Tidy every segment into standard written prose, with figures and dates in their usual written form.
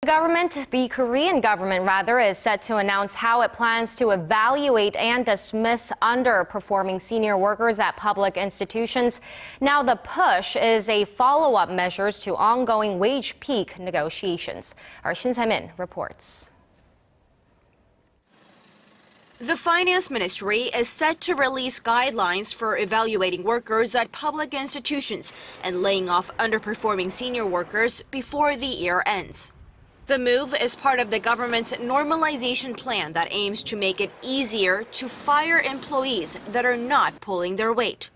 The Korean government is set to announce how it plans to evaluate and dismiss underperforming senior workers at public institutions. Now, the push is a follow-up measures to ongoing wage peak negotiations. Our Shin Se reports. The Finance Ministry is set to release guidelines for evaluating workers at public institutions and laying off underperforming senior workers before the year ends. The move is part of the government's normalization plan that aims to make it easier to fire employees that are not pulling their weight.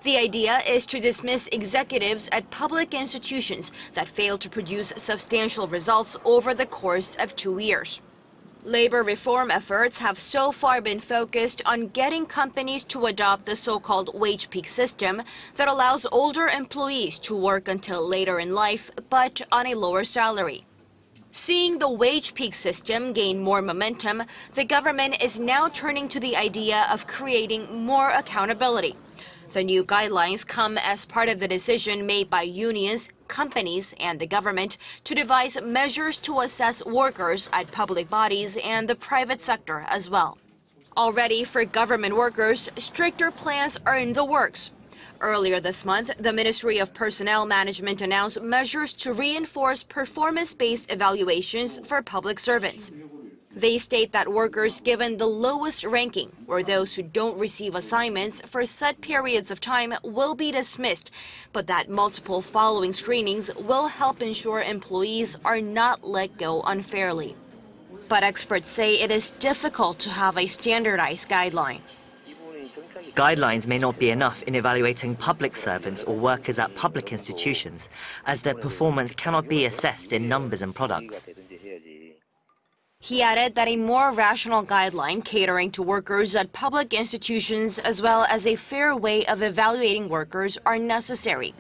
The idea is to dismiss executives at public institutions that fail to produce substantial results over the course of 2 years. Labor reform efforts have so far been focused on getting companies to adopt the so-called wage peak system that allows older employees to work until later in life, but on a lower salary. Seeing the wage peak system gain more momentum, the government is now turning to the idea of creating more accountability. The new guidelines come as part of the decision made by unions, companies, and the government to devise measures to assess workers at public bodies and the private sector as well. Already for government workers, stricter plans are in the works. Earlier this month, the Ministry of Personnel Management announced measures to reinforce performance-based evaluations for public servants. They state that workers given the lowest ranking, or those who don't receive assignments for set periods of time, will be dismissed, but that multiple following screenings will help ensure employees are not let go unfairly. But experts say it is difficult to have a standardized guideline. Guidelines may not be enough in evaluating public servants or workers at public institutions, as their performance cannot be assessed in numbers and products. He added that a more rational guideline catering to workers at public institutions as well as a fair way of evaluating workers are necessary.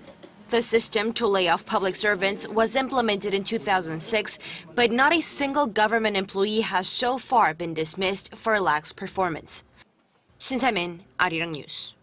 The system to lay off public servants was implemented in 2006, but not a single government employee has so far been dismissed for lax performance. Shin Se, Arirang News.